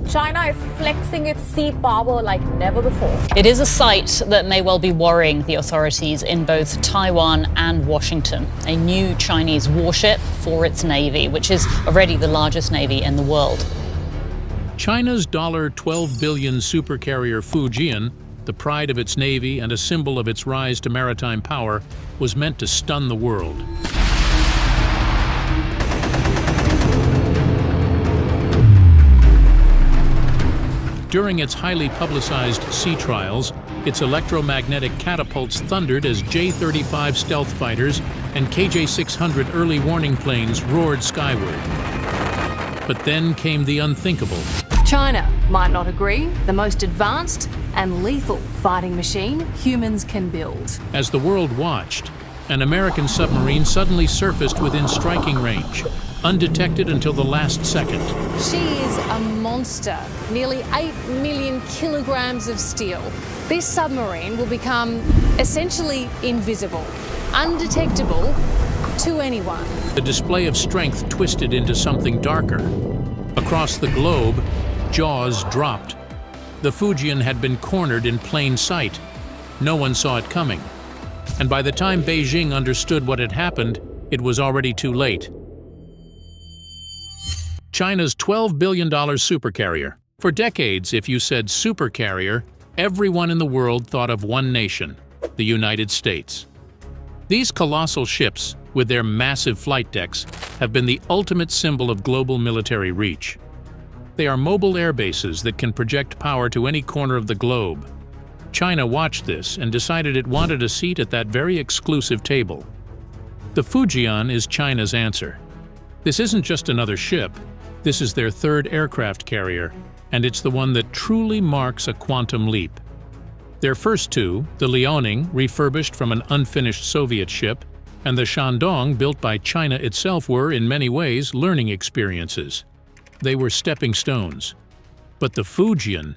China is flexing its sea power like never before. It is a sight that may well be worrying the authorities in both Taiwan and Washington. A new Chinese warship for its navy, which is already the largest navy in the world. China's $12 billion supercarrier Fujian, the pride of its navy and a symbol of its rise to maritime power, was meant to stun the world. During its highly publicized sea trials, its electromagnetic catapults thundered as J-35 stealth fighters and KJ-600 early warning planes roared skyward. But then came the unthinkable. China might not agree, the most advanced and lethal fighting machine humans can build. As the world watched, an American submarine suddenly surfaced within striking range, undetected until the last second. She is a monster, nearly 8 million kilograms of steel. This submarine will become essentially invisible, undetectable to anyone. The display of strength twisted into something darker. Across the globe, jaws dropped. The Fujian had been cornered in plain sight. No one saw it coming. And by the time Beijing understood what had happened, it was already too late. China's $12 billion supercarrier. For decades, if you said supercarrier, everyone in the world thought of one nation, the United States. These colossal ships, with their massive flight decks, have been the ultimate symbol of global military reach. They are mobile air bases that can project power to any corner of the globe. China watched this and decided it wanted a seat at that very exclusive table. The Fujian is China's answer. This isn't just another ship. This is their third aircraft carrier, and it's the one that truly marks a quantum leap. Their first two, the Liaoning, refurbished from an unfinished Soviet ship, and the Shandong, built by China itself, were, in many ways, learning experiences. They were stepping stones. But the Fujian,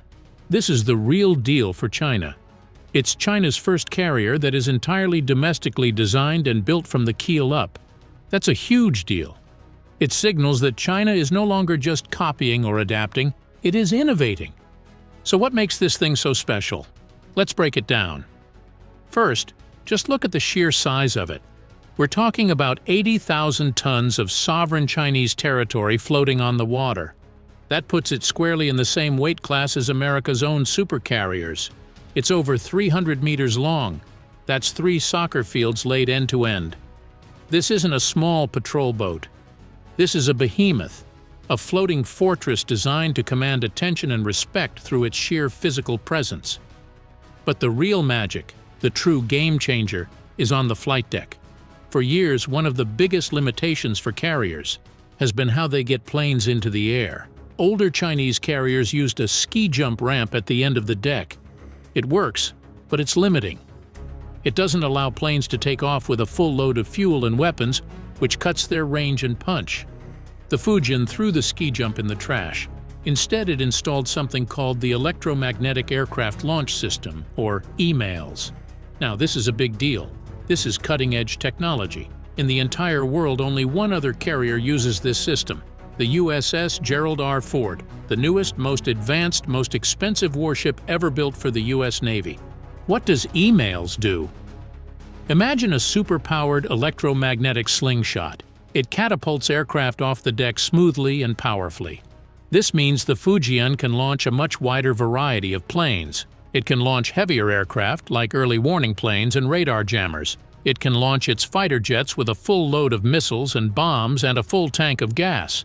this is the real deal for China. It's China's first carrier that is entirely domestically designed and built from the keel up. That's a huge deal. It signals that China is no longer just copying or adapting, it is innovating. So what makes this thing so special? Let's break it down. First, just look at the sheer size of it. We're talking about 80,000 tons of sovereign Chinese territory floating on the water. That puts it squarely in the same weight class as America's own supercarriers. It's over 300 meters long. That's 3 soccer fields laid end to end. This isn't a small patrol boat. This is a behemoth, a floating fortress designed to command attention and respect through its sheer physical presence. But the real magic, the true game changer, is on the flight deck. For years, one of the biggest limitations for carriers has been how they get planes into the air. Older Chinese carriers used a ski jump ramp at the end of the deck. It works, but it's limiting. It doesn't allow planes to take off with a full load of fuel and weapons, which cuts their range and punch. The Fujian threw the ski jump in the trash. Instead, it installed something called the Electromagnetic Aircraft Launch System, or EMALS. Now, this is a big deal. This is cutting-edge technology. In the entire world, only one other carrier uses this system, the USS Gerald R. Ford, the newest, most advanced, most expensive warship ever built for the U.S. Navy. What does EMALS do? Imagine a super-powered electromagnetic slingshot. It catapults aircraft off the deck smoothly and powerfully. This means the Fujian can launch a much wider variety of planes. It can launch heavier aircraft, like early warning planes and radar jammers. It can launch its fighter jets with a full load of missiles and bombs and a full tank of gas.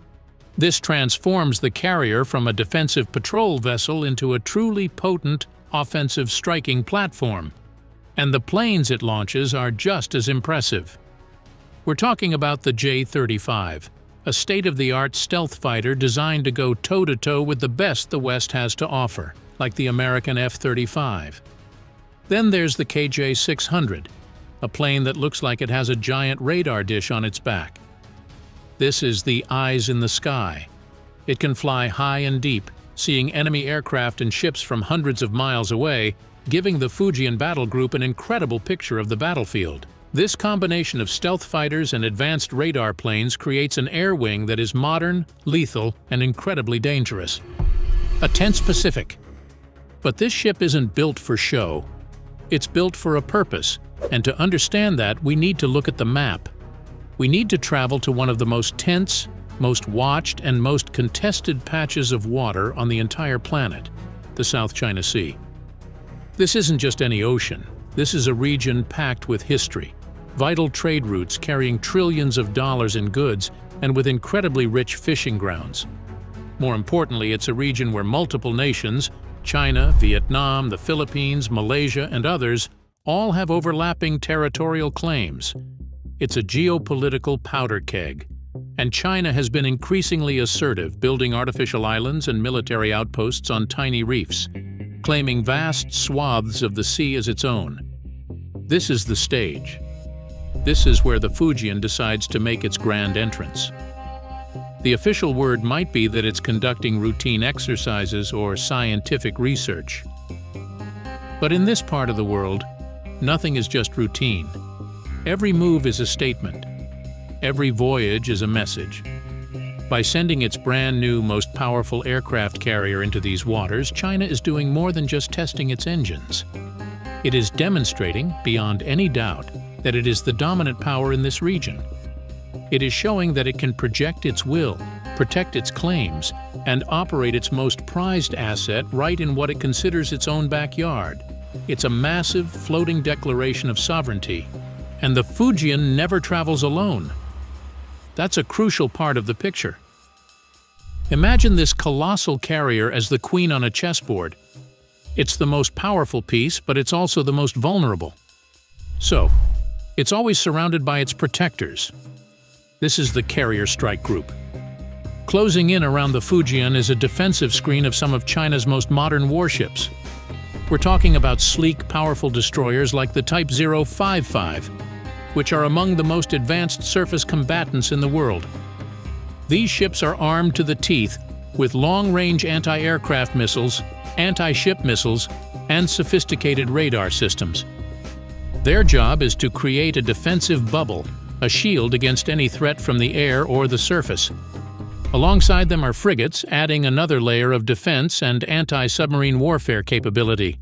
This transforms the carrier from a defensive patrol vessel into a truly potent, offensive striking platform. And the planes it launches are just as impressive. We're talking about the J-35, a state-of-the-art stealth fighter designed to go toe-to-toe with the best the West has to offer, like the American F-35. Then there's the KJ-600, a plane that looks like it has a giant radar dish on its back. This is the eyes in the sky. It can fly high and deep, seeing enemy aircraft and ships from hundreds of miles away, giving the Fujian battle group an incredible picture of the battlefield. This combination of stealth fighters and advanced radar planes creates an air wing that is modern, lethal, and incredibly dangerous. a tense Pacific. But this ship isn't built for show. It's built for a purpose, and to understand that, we need to look at the map. We need to travel to one of the most tense, most watched, and most contested patches of water on the entire planet, the South China Sea. This isn't just any ocean. This is a region packed with history, vital trade routes carrying trillions of dollars in goods, and with incredibly rich fishing grounds. More importantly, it's a region where multiple nations, China, Vietnam, the Philippines, Malaysia, and others, all have overlapping territorial claims. It's a geopolitical powder keg, and China has been increasingly assertive, building artificial islands and military outposts on tiny reefs, claiming vast swaths of the sea as its own. This is the stage. This is where the Fujian decides to make its grand entrance. The official word might be that it's conducting routine exercises or scientific research. But in this part of the world, nothing is just routine. Every move is a statement. Every voyage is a message. By sending its brand new, most powerful aircraft carrier into these waters, China is doing more than just testing its engines. It is demonstrating, beyond any doubt, that it is the dominant power in this region. It is showing that it can project its will, protect its claims, and operate its most prized asset right in what it considers its own backyard. It's a massive, floating declaration of sovereignty. And the Fujian never travels alone. That's a crucial part of the picture. Imagine this colossal carrier as the queen on a chessboard. It's the most powerful piece, but it's also the most vulnerable. So, it's always surrounded by its protectors. This is the Carrier Strike Group. Closing in around the Fujian is a defensive screen of some of China's most modern warships. We're talking about sleek, powerful destroyers like the Type 055, which are among the most advanced surface combatants in the world. These ships are armed to the teeth with long-range anti-aircraft missiles, anti-ship missiles, and sophisticated radar systems. Their job is to create a defensive bubble, a shield against any threat from the air or the surface. Alongside them are frigates, adding another layer of defense and anti-submarine warfare capability.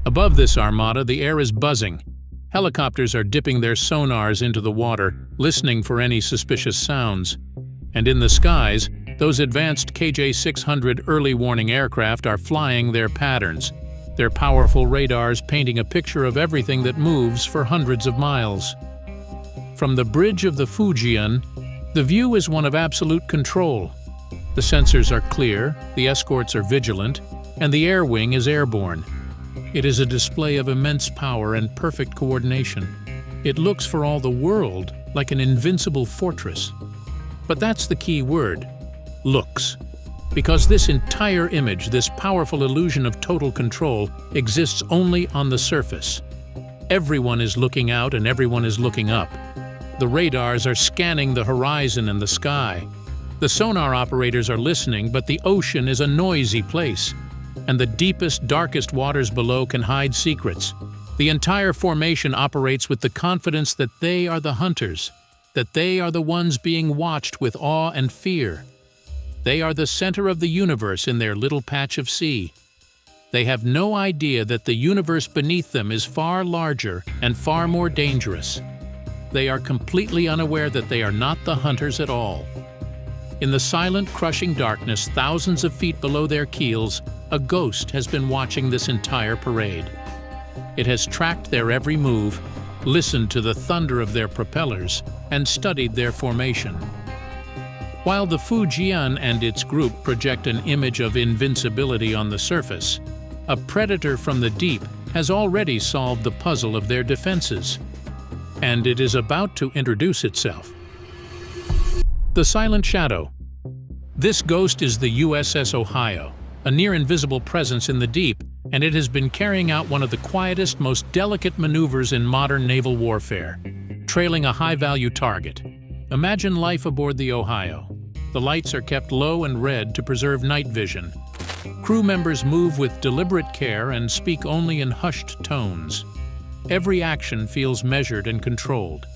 Above this armada, the air is buzzing. Helicopters are dipping their sonars into the water, listening for any suspicious sounds. And in the skies, those advanced KJ-600 early warning aircraft are flying their patterns, their powerful radars painting a picture of everything that moves for hundreds of miles. From the bridge of the Fujian, the view is one of absolute control. The sensors are clear, the escorts are vigilant, and the air wing is airborne. It is a display of immense power and perfect coordination. It looks for all the world like an invincible fortress. But that's the key word, looks. Because this entire image, this powerful illusion of total control, exists only on the surface. Everyone is looking out and everyone is looking up. The radars are scanning the horizon and the sky. The sonar operators are listening, but the ocean is a noisy place, and the deepest, darkest waters below can hide secrets. The entire formation operates with the confidence that they are the hunters, that they are the ones being watched with awe and fear. They are the center of the universe in their little patch of sea. They have no idea that the universe beneath them is far larger and far more dangerous. They are completely unaware that they are not the hunters at all. In the silent, crushing darkness thousands of feet below their keels, a ghost has been watching this entire parade. It has tracked their every move, listened to the thunder of their propellers, and studied their formation. While the Fujian and its group project an image of invincibility on the surface, a predator from the deep has already solved the puzzle of their defenses. And it is about to introduce itself. The Silent Shadow. This ghost is the USS Ohio, a near-invisible presence in the deep, and it has been carrying out one of the quietest, most delicate maneuvers in modern naval warfare, trailing a high-value target. Imagine life aboard the Ohio. The lights are kept low and red to preserve night vision. Crew members move with deliberate care and speak only in hushed tones. Every action feels measured and controlled.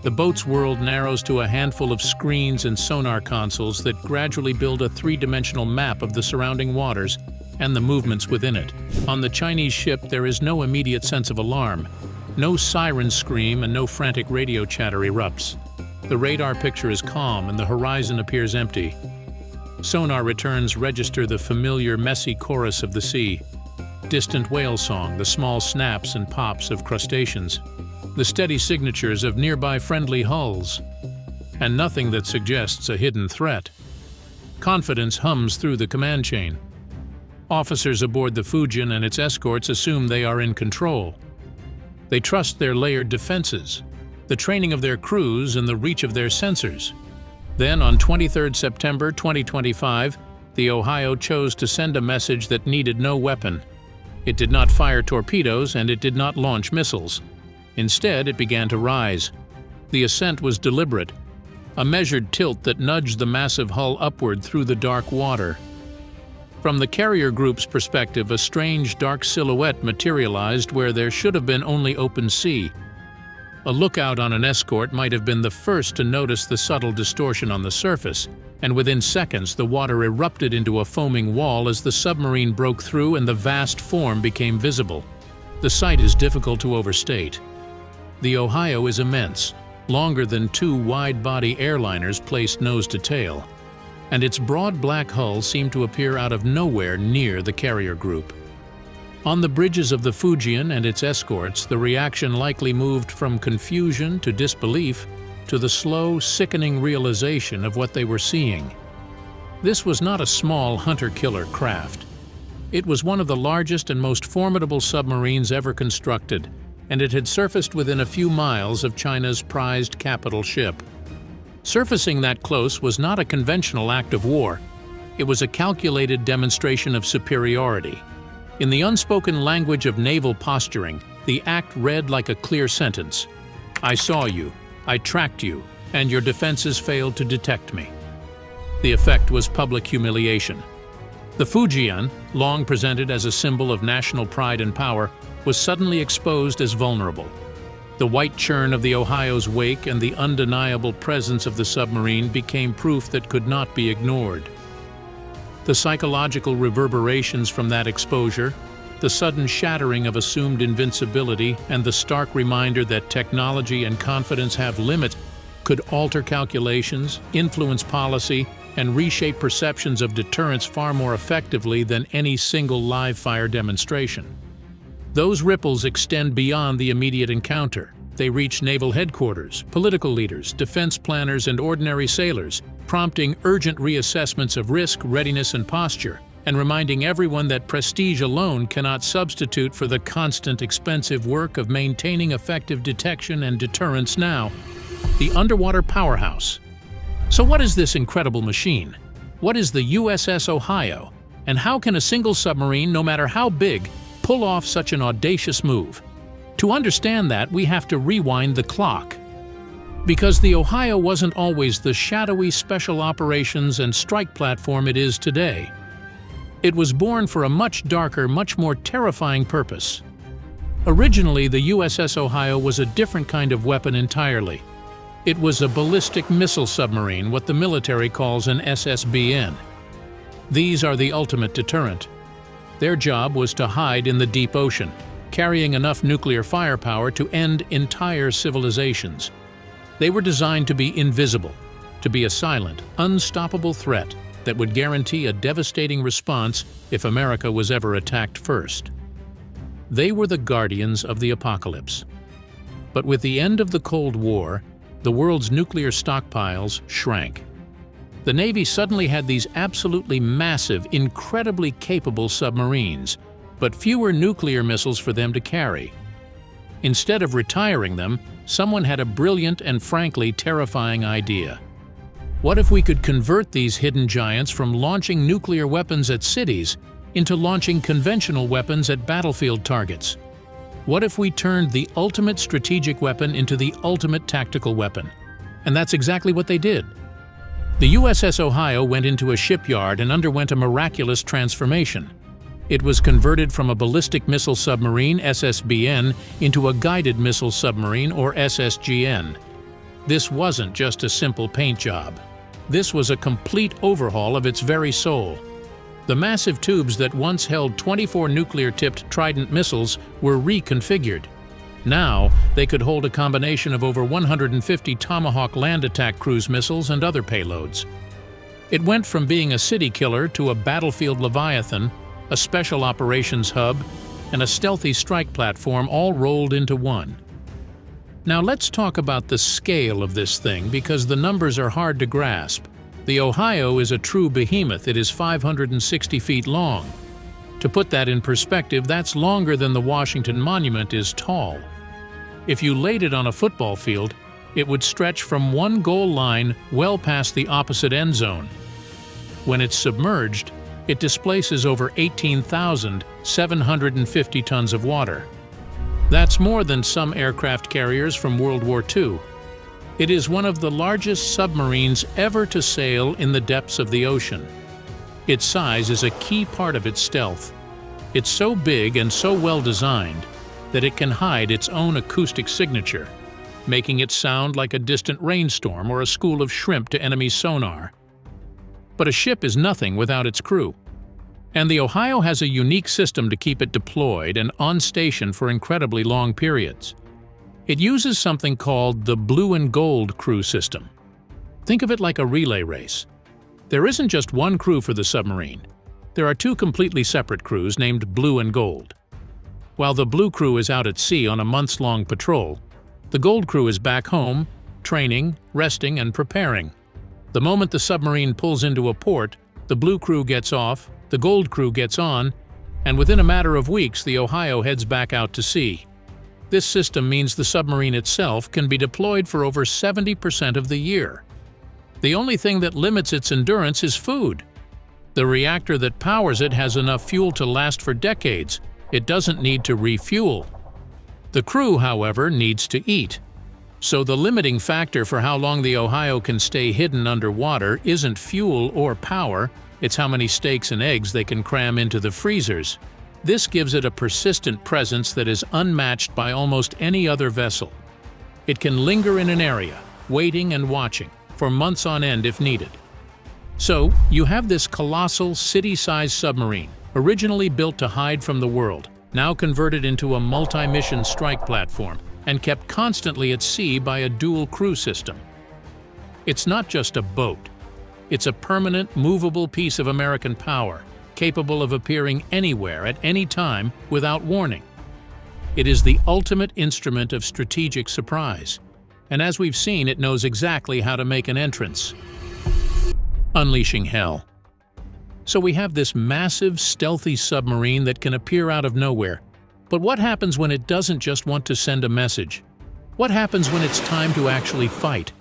The boat's world narrows to a handful of screens and sonar consoles that gradually build a three-dimensional map of the surrounding waters and the movements within it. On the Chinese ship, there is no immediate sense of alarm. No sirens scream and no frantic radio chatter erupts. The radar picture is calm and the horizon appears empty. Sonar returns register the familiar, messy chorus of the sea. Distant whale song, the small snaps and pops of crustaceans. The steady signatures of nearby friendly hulls. And nothing that suggests a hidden threat. Confidence hums through the command chain. Officers aboard the Fujian and its escorts assume they are in control. They trust their layered defenses, the training of their crews, and the reach of their sensors. Then, on 23 September 2025, the Ohio chose to send a message that needed no weapon. It did not fire torpedoes and it did not launch missiles. Instead, it began to rise. The ascent was deliberate, a measured tilt that nudged the massive hull upward through the dark water. From the carrier group's perspective, a strange dark silhouette materialized where there should have been only open sea. A lookout on an escort might have been the first to notice the subtle distortion on the surface, and within seconds the water erupted into a foaming wall as the submarine broke through and the vast form became visible. The sight is difficult to overstate. The Ohio is immense, longer than two wide-body airliners placed nose to tail, and its broad black hull seemed to appear out of nowhere near the carrier group. On the bridges of the Fujian and its escorts, the reaction likely moved from confusion to disbelief to the slow, sickening realization of what they were seeing. This was not a small hunter-killer craft. It was one of the largest and most formidable submarines ever constructed, and it had surfaced within a few miles of China's prized capital ship. Surfacing that close was not a conventional act of war. It was a calculated demonstration of superiority. In the unspoken language of naval posturing, the act read like a clear sentence. I saw you, I tracked you, and your defenses failed to detect me. The effect was public humiliation. The Fujian, long presented as a symbol of national pride and power, was suddenly exposed as vulnerable. The white churn of the Ohio's wake and the undeniable presence of the submarine became proof that could not be ignored. The psychological reverberations from that exposure, the sudden shattering of assumed invincibility, and the stark reminder that technology and confidence have limits could alter calculations, influence policy, and reshape perceptions of deterrence far more effectively than any single live-fire demonstration. Those ripples extend beyond the immediate encounter. They reach naval headquarters, political leaders, defense planners, and ordinary sailors, prompting urgent reassessments of risk, readiness, and posture, and reminding everyone that prestige alone cannot substitute for the constant, expensive work of maintaining effective detection and deterrence now. The underwater powerhouse. So what is this incredible machine? What is the USS Ohio? And how can a single submarine, no matter how big, pull off such an audacious move? To understand that, we have to rewind the clock. Because the Ohio wasn't always the shadowy special operations and strike platform it is today. It was born for a much darker, much more terrifying purpose. Originally, the USS Ohio was a different kind of weapon entirely. It was a ballistic missile submarine, what the military calls an SSBN. These are the ultimate deterrent. Their job was to hide in the deep ocean, carrying enough nuclear firepower to end entire civilizations. They were designed to be invisible, to be a silent, unstoppable threat that would guarantee a devastating response if America was ever attacked first. They were the guardians of the apocalypse. But with the end of the Cold War, the world's nuclear stockpiles shrank. The Navy suddenly had these absolutely massive, incredibly capable submarines, but fewer nuclear missiles for them to carry. Instead of retiring them, someone had a brilliant and frankly terrifying idea. What if we could convert these hidden giants from launching nuclear weapons at cities into launching conventional weapons at battlefield targets? What if we turned the ultimate strategic weapon into the ultimate tactical weapon? And that's exactly what they did. The USS Ohio went into a shipyard and underwent a miraculous transformation. It was converted from a ballistic missile submarine, SSBN, into a guided missile submarine, or SSGN. This wasn't just a simple paint job. This was a complete overhaul of its very soul. The massive tubes that once held 24 nuclear-tipped Trident missiles were reconfigured. Now, they could hold a combination of over 150 Tomahawk land attack cruise missiles and other payloads. It went from being a city killer to a battlefield Leviathan, a special operations hub, and a stealthy strike platform all rolled into one. Now let's talk about the scale of this thing, because the numbers are hard to grasp. The Ohio is a true behemoth. It is 560 feet long. To put that in perspective, that's longer than the Washington Monument is tall. If you laid it on a football field, it would stretch from one goal line well past the opposite end zone. When it's submerged, it displaces over 18,750 tons of water. That's more than some aircraft carriers from World War II. It is one of the largest submarines ever to sail in the depths of the ocean. Its size is a key part of its stealth. It's so big and so well designed that it can hide its own acoustic signature, making it sound like a distant rainstorm or a school of shrimp to enemy sonar. But a ship is nothing without its crew. And the Ohio has a unique system to keep it deployed and on station for incredibly long periods. It uses something called the blue and gold crew system. Think of it like a relay race. There isn't just one crew for the submarine. There are two completely separate crews named blue and gold. While the blue crew is out at sea on a months-long patrol, the gold crew is back home, training, resting, and preparing. The moment the submarine pulls into a port, the blue crew gets off, the gold crew gets on, and within a matter of weeks the Ohio heads back out to sea. This system means the submarine itself can be deployed for over 70% of the year. The only thing that limits its endurance is food. The reactor that powers it has enough fuel to last for decades. It doesn't need to refuel. The crew, however, needs to eat. So the limiting factor for how long the Ohio can stay hidden underwater isn't fuel or power, it's how many steaks and eggs they can cram into the freezers. This gives it a persistent presence that is unmatched by almost any other vessel. It can linger in an area, waiting and watching, for months on end if needed. So, you have this colossal, city-sized submarine, originally built to hide from the world, now converted into a multi-mission strike platform, and kept constantly at sea by a dual crew system. It's not just a boat. It's a permanent, movable piece of American power, capable of appearing anywhere at any time without warning. It is the ultimate instrument of strategic surprise, and as we've seen, it knows exactly how to make an entrance. Unleashing hell. So we have this massive, stealthy submarine that can appear out of nowhere. But what happens when it doesn't just want to send a message? What happens when it's time to actually fight?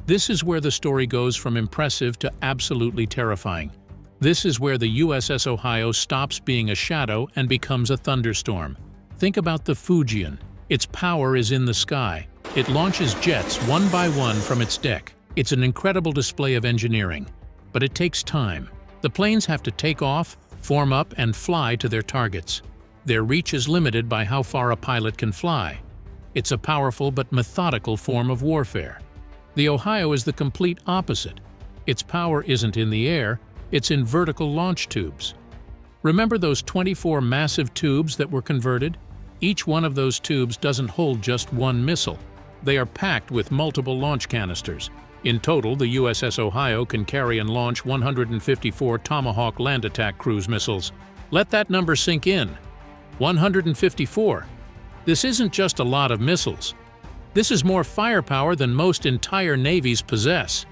This is where the story goes from impressive to absolutely terrifying. This is where the USS Ohio stops being a shadow and becomes a thunderstorm. Think about the Fujian. Its power is in the sky. It launches jets one by one from its deck. It's an incredible display of engineering. But it takes time. The planes have to take off, form up, and fly to their targets. Their reach is limited by how far a pilot can fly. It's a powerful but methodical form of warfare. The Ohio is the complete opposite. Its power isn't in the air, it's in vertical launch tubes. Remember those 24 massive tubes that were converted? Each one of those tubes doesn't hold just one missile. They are packed with multiple launch canisters. In total, the USS Ohio can carry and launch 154 Tomahawk land attack cruise missiles. Let that number sink in. 154. This isn't just a lot of missiles. This is more firepower than most entire navies possess.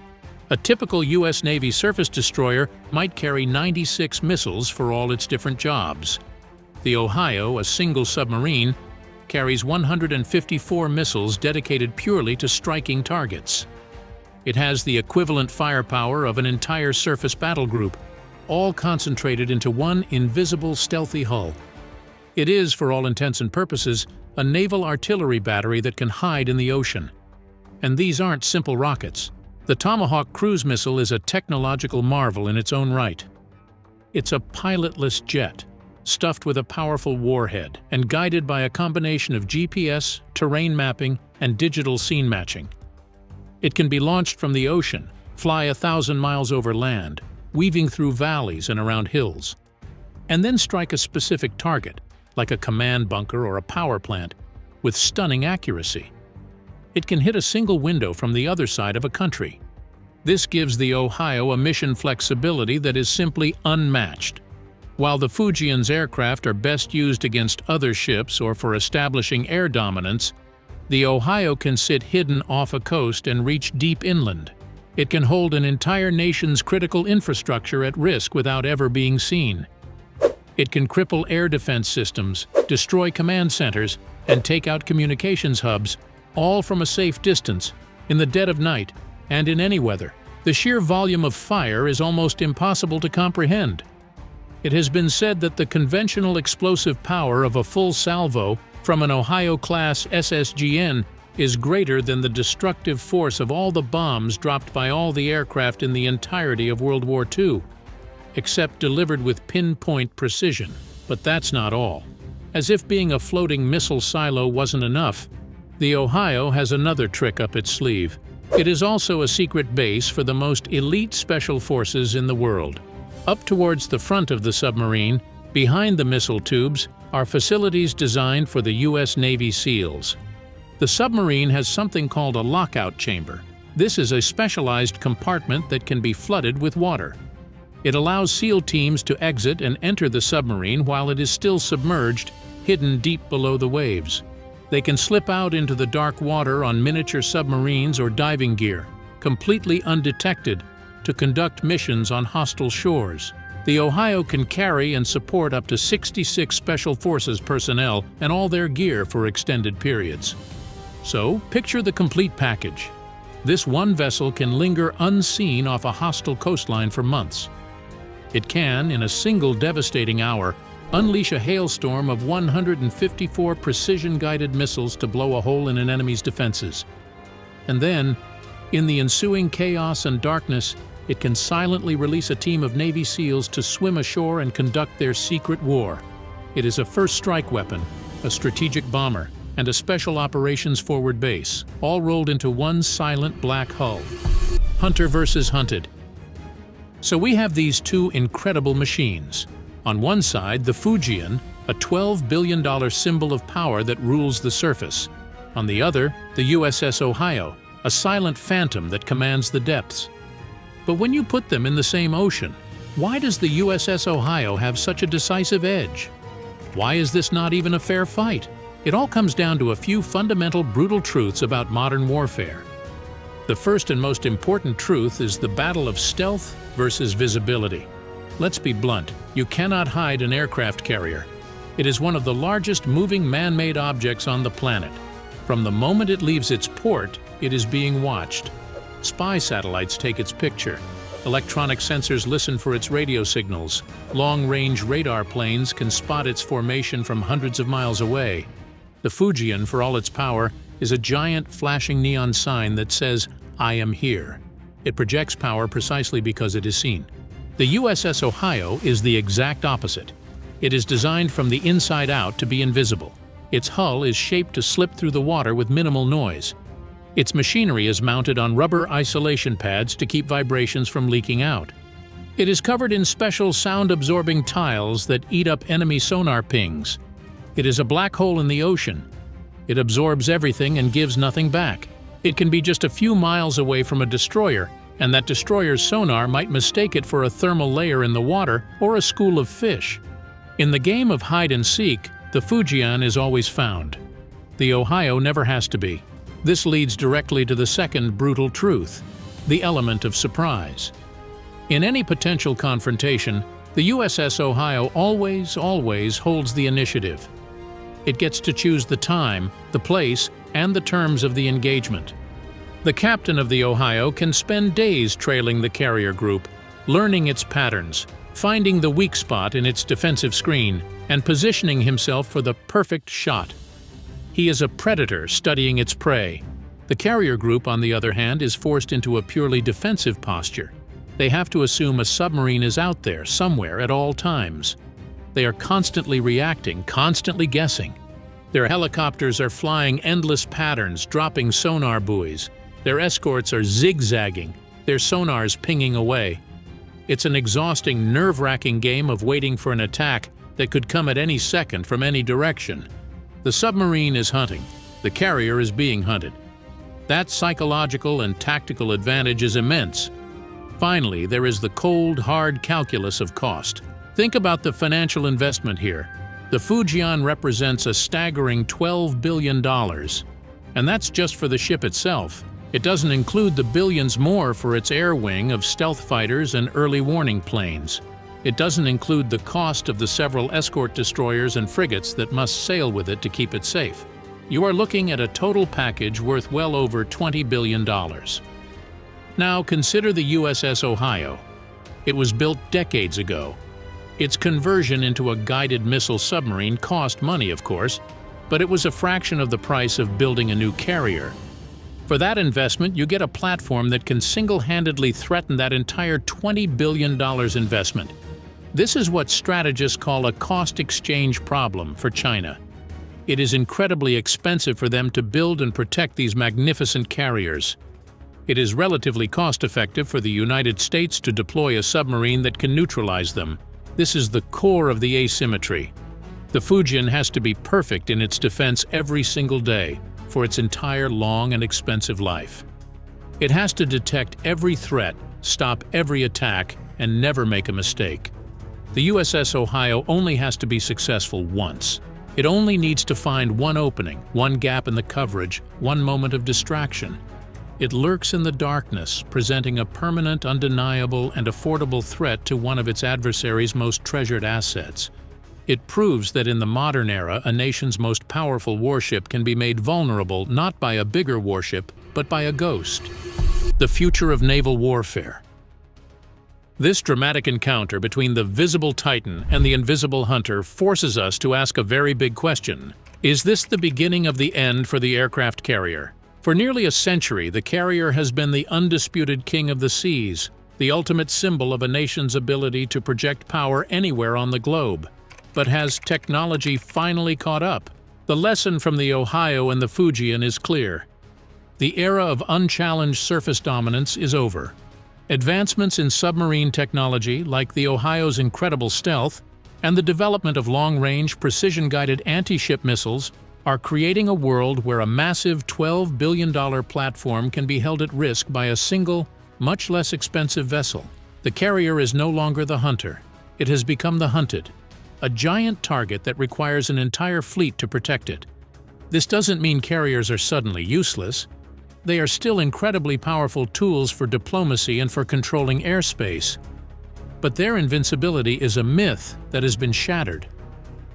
A typical U.S. Navy surface destroyer might carry 96 missiles for all its different jobs. The Ohio, a single submarine, carries 154 missiles dedicated purely to striking targets. It has the equivalent firepower of an entire surface battle group, all concentrated into one invisible, stealthy hull. It is, for all intents and purposes, a naval artillery battery that can hide in the ocean. And these aren't simple rockets. The Tomahawk cruise missile is a technological marvel in its own right. It's a pilotless jet, stuffed with a powerful warhead and guided by a combination of GPS, terrain mapping, and digital scene matching. It can be launched from the ocean, fly 1,000 miles over land, weaving through valleys and around hills, and then strike a specific target, like a command bunker or a power plant, with stunning accuracy. It can hit a single window from the other side of a country. This gives the Ohio a mission flexibility that is simply unmatched. While the Fujian's aircraft are best used against other ships or for establishing air dominance, the Ohio can sit hidden off a coast and reach deep inland. It can hold an entire nation's critical infrastructure at risk without ever being seen. It can cripple air defense systems, destroy command centers, and take out communications hubs, all from a safe distance, in the dead of night, and in any weather. The sheer volume of fire is almost impossible to comprehend. It has been said that the conventional explosive power of a full salvo from an Ohio-class SSGN is greater than the destructive force of all the bombs dropped by all the aircraft in the entirety of World War II, except delivered with pinpoint precision. But that's not all. As if being a floating missile silo wasn't enough, the Ohio has another trick up its sleeve. It is also a secret base for the most elite special forces in the world. Up towards the front of the submarine, behind the missile tubes, are facilities designed for the U.S. Navy SEALs. The submarine has something called a lockout chamber. This is a specialized compartment that can be flooded with water. It allows SEAL teams to exit and enter the submarine while it is still submerged, hidden deep below the waves. They can slip out into the dark water on miniature submarines or diving gear, completely undetected, to conduct missions on hostile shores. The Ohio can carry and support up to 66 Special Forces personnel and all their gear for extended periods. So, picture the complete package. This one vessel can linger unseen off a hostile coastline for months. It can, in a single devastating hour, unleash a hailstorm of 154 precision-guided missiles to blow a hole in an enemy's defenses. And then, in the ensuing chaos and darkness, it can silently release a team of Navy SEALs to swim ashore and conduct their secret war. It is a first strike weapon, a strategic bomber, and a special operations forward base, all rolled into one silent black hull. Hunter versus hunted. So we have these two incredible machines. On one side, the Fujian, a $12 billion symbol of power that rules the surface. On the other, the USS Ohio, a silent phantom that commands the depths. But when you put them in the same ocean, why does the USS Ohio have such a decisive edge? Why is this not even a fair fight? It all comes down to a few fundamental brutal truths about modern warfare. The first and most important truth is the battle of stealth versus visibility. Let's be blunt, you cannot hide an aircraft carrier. It is one of the largest moving man-made objects on the planet. From the moment it leaves its port, it is being watched. Spy satellites take its picture. Electronic sensors listen for its radio signals. Long-range radar planes can spot its formation from hundreds of miles away. The Fujian, for all its power, is a giant flashing neon sign that says, "I am here." It projects power precisely because it is seen. The USS Ohio is the exact opposite. It is designed from the inside out to be invisible. Its hull is shaped to slip through the water with minimal noise. Its machinery is mounted on rubber isolation pads to keep vibrations from leaking out. It is covered in special sound-absorbing tiles that eat up enemy sonar pings. It is a black hole in the ocean. It absorbs everything and gives nothing back. It can be just a few miles away from a destroyer, and that destroyer's sonar might mistake it for a thermal layer in the water or a school of fish. In the game of hide and seek, the Fujian is always found. The Ohio never has to be. This leads directly to the second brutal truth, the element of surprise. In any potential confrontation, the USS Ohio always holds the initiative. It gets to choose the time, the place, and the terms of the engagement. The captain of the Ohio can spend days trailing the carrier group, learning its patterns, finding the weak spot in its defensive screen, and positioning himself for the perfect shot. He is a predator studying its prey. The carrier group, on the other hand, is forced into a purely defensive posture. They have to assume a submarine is out there somewhere at all times. They are constantly reacting, constantly guessing. Their helicopters are flying endless patterns, dropping sonar buoys. Their escorts are zigzagging, their sonars pinging away. It's an exhausting, nerve-wracking game of waiting for an attack that could come at any second from any direction. The submarine is hunting. The carrier is being hunted. That psychological and tactical advantage is immense. Finally, there is the cold, hard calculus of cost. Think about the financial investment here. The Fujian represents a staggering $12 billion. And that's just for the ship itself. It doesn't include the billions more for its air wing of stealth fighters and early warning planes. It doesn't include the cost of the several escort destroyers and frigates that must sail with it to keep it safe. You are looking at a total package worth well over $20 billion. Now consider the USS Ohio. It was built decades ago. Its conversion into a guided missile submarine cost money, of course, but it was a fraction of the price of building a new carrier. For that investment, you get a platform that can single-handedly threaten that entire $20 billion investment. This is what strategists call a cost exchange problem for China. It is incredibly expensive for them to build and protect these magnificent carriers. It is relatively cost-effective for the United States to deploy a submarine that can neutralize them. This is the core of the asymmetry. The Fujian has to be perfect in its defense every single day for its entire long and expensive life. It has to detect every threat, stop every attack, and never make a mistake. The USS Ohio only has to be successful once. It only needs to find one opening, one gap in the coverage, one moment of distraction. It lurks in the darkness, presenting a permanent, undeniable, and affordable threat to one of its adversary's most treasured assets. It proves that in the modern era, a nation's most powerful warship can be made vulnerable not by a bigger warship, but by a ghost. The future of naval warfare. This dramatic encounter between the visible Titan and the invisible hunter forces us to ask a very big question. Is this the beginning of the end for the aircraft carrier? For nearly a century, the carrier has been the undisputed king of the seas, the ultimate symbol of a nation's ability to project power anywhere on the globe. But has technology finally caught up? The lesson from the Ohio and the Fujian is clear. The era of unchallenged surface dominance is over. Advancements in submarine technology, like the Ohio's incredible stealth, and the development of long-range, precision-guided anti-ship missiles are creating a world where a massive $12 billion platform can be held at risk by a single, much less expensive vessel. The carrier is no longer the hunter. It has become the hunted. A giant target that requires an entire fleet to protect it. This doesn't mean carriers are suddenly useless. They are still incredibly powerful tools for diplomacy and for controlling airspace. But their invincibility is a myth that has been shattered.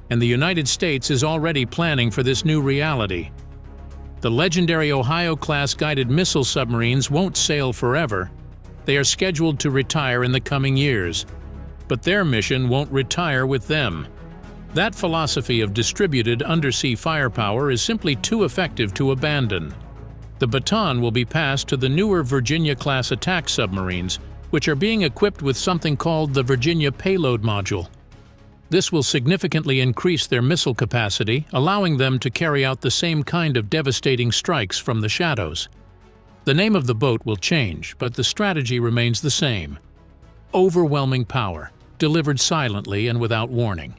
And the United States is already planning for this new reality. The legendary Ohio-class guided missile submarines won't sail forever. They are scheduled to retire in the coming years. But their mission won't retire with them. That philosophy of distributed undersea firepower is simply too effective to abandon. The baton will be passed to the newer Virginia-class attack submarines, which are being equipped with something called the Virginia Payload Module. This will significantly increase their missile capacity, allowing them to carry out the same kind of devastating strikes from the shadows. The name of the boat will change, but the strategy remains the same. Overwhelming power, delivered silently and without warning.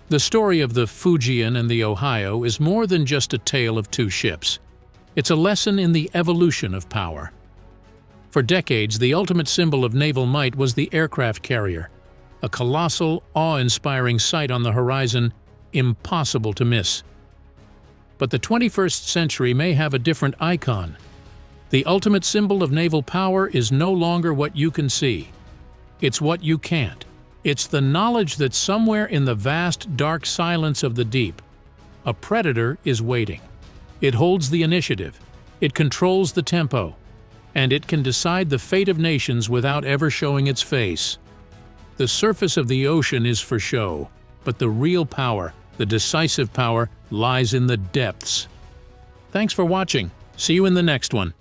The story of the Fujian and the Ohio is more than just a tale of two ships. It's a lesson in the evolution of power. For decades, the ultimate symbol of naval might was the aircraft carrier, a colossal, awe-inspiring sight on the horizon, impossible to miss. But the 21st century may have a different icon. The ultimate symbol of naval power is no longer what you can see. It's what you can't. It's the knowledge that somewhere in the vast, dark silence of the deep, a predator is waiting. It holds the initiative, it controls the tempo, and it can decide the fate of nations without ever showing its face. The surface of the ocean is for show, but the real power, the decisive power, lies in the depths. Thanks for watching. See you in the next one.